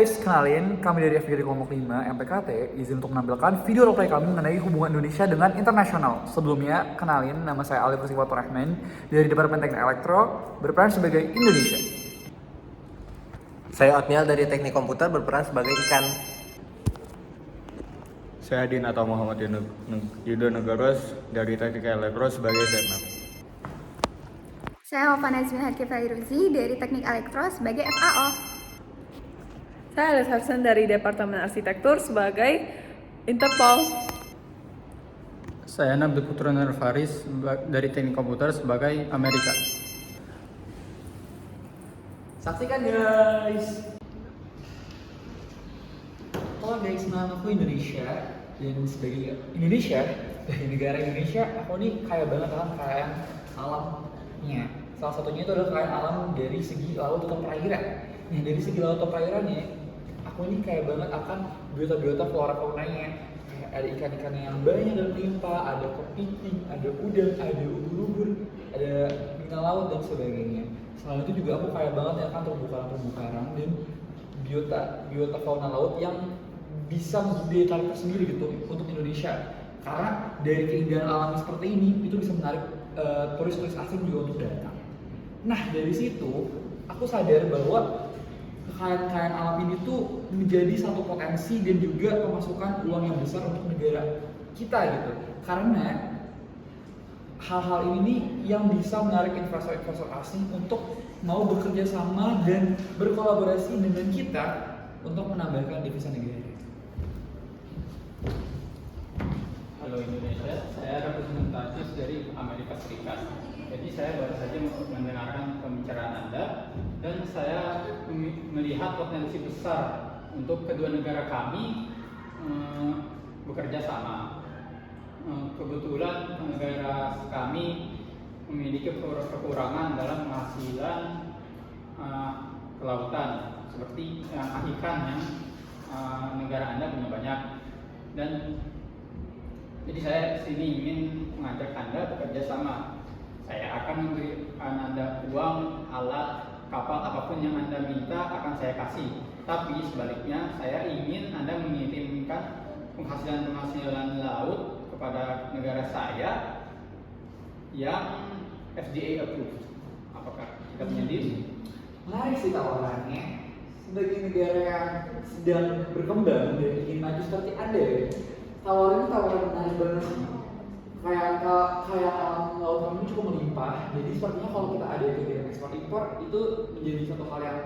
guys, kenalin kami dari FGD Kelompok 5 MPKT izin untuk menampilkan video roleplay kami mengenai hubungan Indonesia dengan internasional. Sebelumnya, kenalin nama saya Ali Persiwato Rahman dari Departemen Teknik Elektro berperan sebagai Indonesia. Saya Otniel dari Teknik Komputer berperan sebagai ikan. Saya Adin atau Muhammad Yudo Negoros dari Teknik Elektro sebagai Vietnam. Saya Wafa Nazmin Harki Fairuzi dari Teknik Elektro sebagai FAO. Saya Alice Harsan dari Departemen Arsitektur sebagai Interpol. Saya Nabdi Putra Faris dari Teknik Komputer sebagai Amerika. Saksikan guys! Halo guys, nama aku Indonesia dan sebagai Indonesia dari negara Indonesia, aku nih kaya banget dalam kekayaan alamnya. Salah satunya itu adalah kekayaan alam dari segi laut atau perairan. Nah, dari segi laut atau perairannya, aku ini kaya banget akan biota-biota flora faunanya. Kayak ada ikan-ikan yang banyak dan melimpah, ada kepiting, ada udang, ada ubur-ubur, ada bintang laut dan sebagainya. Selain itu juga aku kaya banget ya kan terumbu karang dan biota fauna laut yang bisa menjadi daya tarik tersendiri gitu untuk Indonesia. Karena dari keindahan alam seperti ini itu bisa menarik turis-turis asing juga untuk datang. Nah, dari situ aku sadar bahwa kekayaan alam ini tuh menjadi satu potensi dan juga pemasukan uang yang besar untuk negara kita gitu. Karena hal-hal ini nih yang bisa menarik investor-investor asing untuk mau bekerja sama dan berkolaborasi dengan kita untuk menambahkan devisa negara. Halo Indonesia, saya representatif dari Amerika Serikat. Jadi saya baru saja mendengarkan pembicaraan Anda dan saya melihat potensi besar untuk kedua negara kami bekerja sama. Kebetulan negara kami memiliki kekurangan dalam penghasilan kelautan seperti ikan yang negara Anda punya banyak. Dan jadi saya sini ingin mengajak Anda bekerja sama. Saya akan memberikan Anda uang, alat, kapal apapun yang Anda minta akan saya kasih. Tapi sebaliknya saya ingin Anda mengirimkan penghasilan laut kepada negara saya yang FDA approved. Apakah kita punya deal? Menarik sih tawarannya. Sebagai negara yang sedang berkembang dan ingin maju seperti Anda, tawaran menarik banget sih. Kayak alam laut kami cukup melimpah, jadi sepertinya kalau kita ada kegiatan ekspor impor itu menjadi satu hal yang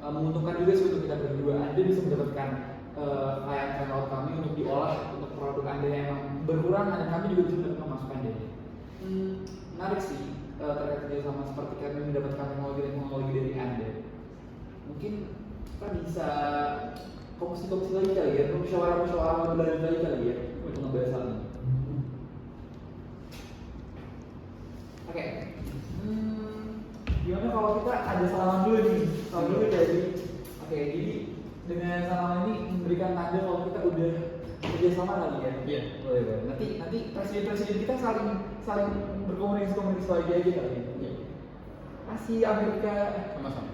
menguntungkan juga sih untuk kita berdua. Anda bisa mendapatkan kekayaan laut kami untuk diolah untuk produk Anda yang berkurang, dan kami juga bisa mendapatkan masukan dari. Menarik sih terkait kerjasama seperti kami mendapatkan teknologi dari Anda. Mungkin kita bisa komisi lagi kali ya, musyawarah berlanjut lagi kali ya untuk ngebahas hal ini. Oke, gimana kalau kita ada salaman dulu nih? Salaman dulu jadi, oke, jadi dengan salaman ini memberikan tanda kalau kita udah kerjasama kali ya? Iya. Boleh. Nanti presiden kita saling berkomunikasi lagi aja kali ya? Iya. Kasih Amerika. Sama-sama.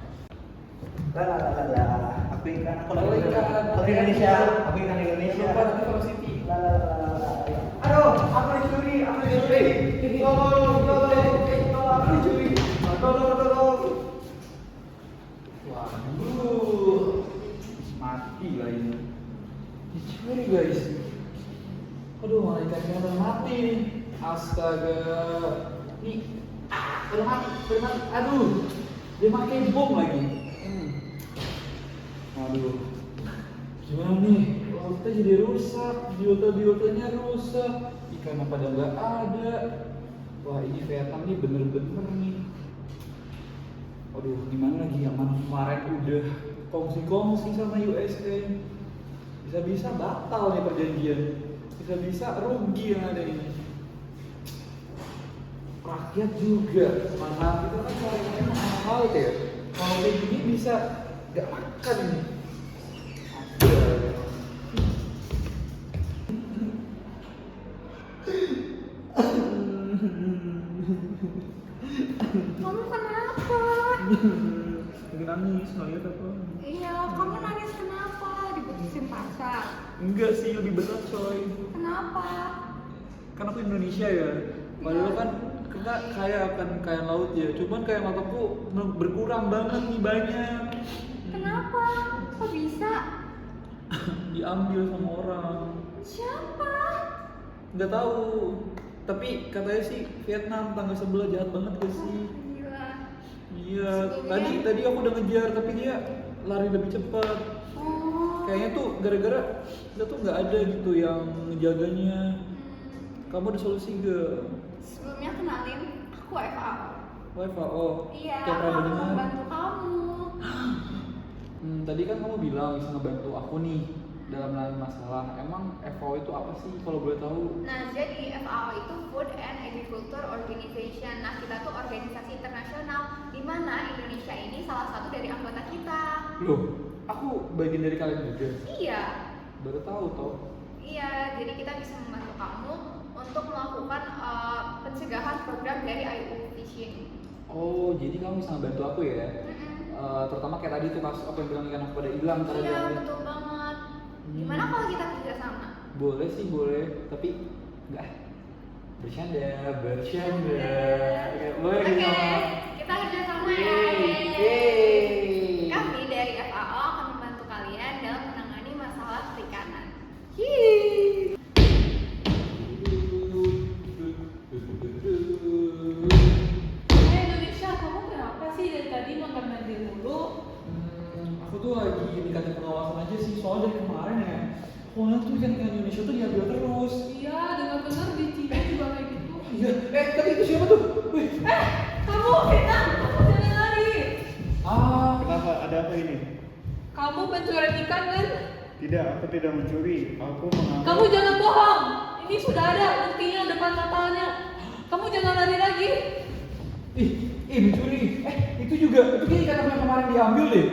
Aku Indonesia. Nanti kalau Siti. Aduh, aku dicuri. Tolong. Waduh, mati lah ini. Dicuri guys. Aduh, malah ikannya udah mati nih. Astaga. Nih, udah mati. Aduh, dia pakai bom lagi. Aduh, gimana nih? Laut kita jadi rusak, biota-biotanya rusak, ikan pada nggak ada. Wah, ini Vietnam nih bener-bener nih. Aduh, gimana lagi yang kemarin udah kongsi sama USA. Bisa-bisa batal nih perjanjian. Bisa-bisa rugi yang ada ini. Rakyat juga, mana kita kan soalnya mahal ya. Kalau kayak gini bisa nggak makan ini. Kamu kenapa? nangis ngeliat apa? Iya, kamu nangis kenapa? Diputusin pacar? Enggak sih, lebih berat coy. Kenapa? Kan aku Indonesia ya. Padahal kan kita kaya akan kekayaan laut ya. Cuman kayak mataku berkurang banget nih, banyak. Kenapa? Kok bisa? Diambil sama orang. Siapa? Nggak tahu. Tapi katanya sih Vietnam, tangga sebelah, jahat banget gak sih? Gila. Iya, tadi aku udah ngejar tapi dia lari lebih cepat. Oh. Kayaknya tuh gara-gara kita tuh nggak ada gitu yang ngejaganya. Kamu ada solusi gak? Sebelumnya kenalin, aku FAO. WFO. Iya, Kayak aku pernah akan dengar. membantu kamu. Tadi kan kamu bilang bisa ngebantu aku nih dalam menangani masalah. Emang FAO itu apa sih kalau boleh tahu? Nah, jadi FAO itu Food and Agriculture Organization. Nah, kita tuh organisasi internasional di mana Indonesia ini salah satu dari anggota kita. Loh, aku bagian dari kalian juga. Iya. Baru tahu toh. Iya, jadi kita bisa membantu kamu untuk melakukan pencegahan program dari IU Fishing. Oh, jadi kamu bisa ngebantu aku ya? Terutama kayak tadi tuh pas aku yang bilang ikan aku pada hilang karena Iya, dia- betul banget. Gimana kalau kita kerja sama? Boleh sih, boleh. Tapi enggak. Bercanda. Boleh Oke, gitu. kita kerja sama ya. Yeay. Kami dari FAO akan membantu kalian dalam menangani masalah perikanan. Indonesia, kamu kenapa sih dari tadi mandir mulu? Aku tuh lagi ningkatin pengawasan aja sih, soalnya dari kemarin ya aku ngeliat tuh ikan Indonesia tuh diambil terus. Iya, dengar-dengar di Cina juga kayak gitu. Iya, tapi itu siapa tuh? Wih. Kamu fitnah, kamu jangan lari. Kenapa? Ada apa ini? Kamu pencurian ikan kan? Tidak, aku tidak mencuri. Aku mengambil. Kamu jangan bohong. Ini sudah ada buktinya depan matanya. Kamu jangan lari lagi. Mencuri. Itu juga, itu kayak ikan aku yang kemarin diambil deh.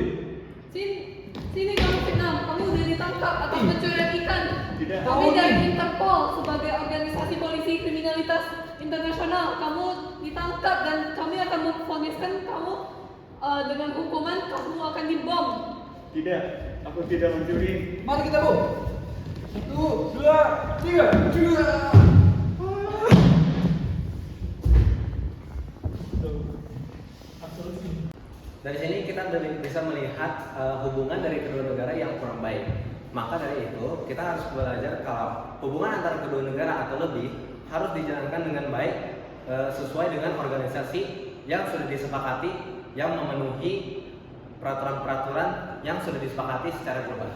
Sini kamu Vietnam, kamu udah ditangkap atas pencurian ikan. Tidak. Kami dari Interpol sebagai organisasi polisi kriminalitas internasional, kamu ditangkap dan kami akan memvoniskan kamu dengan hukuman kamu akan dibom. Tidak, aku tidak mencuri. Mari kita bu. 1, 2, 3, juga. Dari sini kita bisa melihat hubungan dari kedua negara yang kurang baik. Maka dari itu kita harus belajar kalau hubungan antara kedua negara atau lebih harus dijalankan dengan baik sesuai dengan organisasi yang sudah disepakati, yang memenuhi peraturan-peraturan yang sudah disepakati secara global.